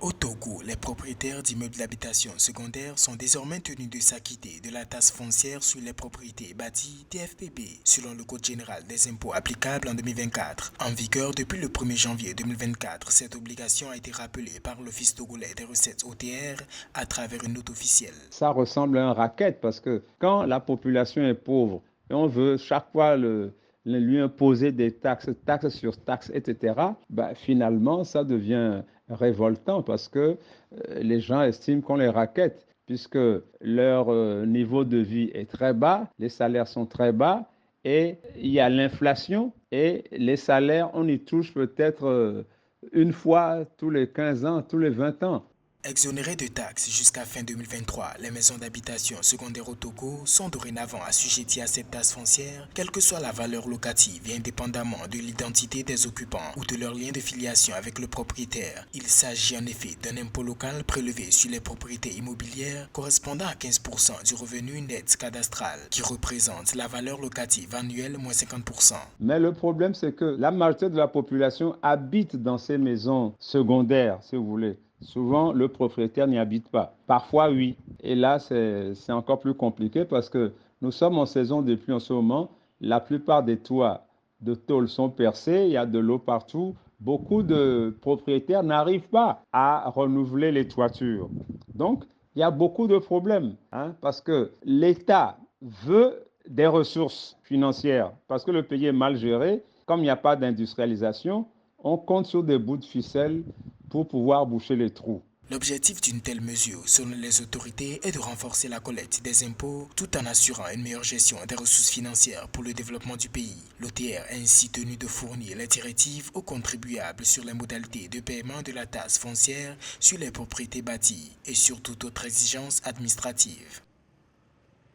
Au Togo, les propriétaires d'immeubles d'habitation secondaire sont désormais tenus de s'acquitter de la taxe foncière sur les propriétés bâties TFPB, selon le Code général des impôts applicable en 2024. En vigueur depuis le 1er janvier 2024, cette obligation a été rappelée par l'Office togolais des recettes OTR à travers une note officielle. Ça ressemble à un racket parce que quand la population est pauvre et on veut chaque fois lui imposer des taxes, taxes sur taxes, etc., finalement, ça devient révoltant parce que les gens estiment qu'on les raquette puisque leur niveau de vie est très bas, les salaires sont très bas et il y a l'inflation et les salaires, on y touche peut-être une fois tous les 15 ans, tous les 20 ans. Exonérées de taxes jusqu'à fin 2023, les maisons d'habitation secondaires au Togo sont dorénavant assujetties à cette taxe foncière, quelle que soit la valeur locative et indépendamment de l'identité des occupants ou de leur lien de filiation avec le propriétaire. Il s'agit en effet d'un impôt local prélevé sur les propriétés immobilières correspondant à 15% du revenu net cadastral, qui représente la valeur locative annuelle moins 50%. Mais le problème, c'est que la majorité de la population habite dans ces maisons secondaires, si vous voulez. Souvent, le propriétaire n'y habite pas. Parfois, oui. Et là, c'est encore plus compliqué parce que nous sommes en saison de pluie en ce moment. La plupart des toits de tôle sont percés, il y a de l'eau partout. Beaucoup de propriétaires n'arrivent pas à renouveler les toitures. Donc, il y a beaucoup de problèmes parce que l'État veut des ressources financières parce que le pays est mal géré. Comme il n'y a pas d'industrialisation, on compte sur des bouts de ficelle pour pouvoir boucher les trous. L'objectif d'une telle mesure, selon les autorités, est de renforcer la collecte des impôts tout en assurant une meilleure gestion des ressources financières pour le développement du pays. L'OTR est ainsi tenu de fournir les directives aux contribuables sur les modalités de paiement de la taxe foncière sur les propriétés bâties et sur toute autre exigence administrative.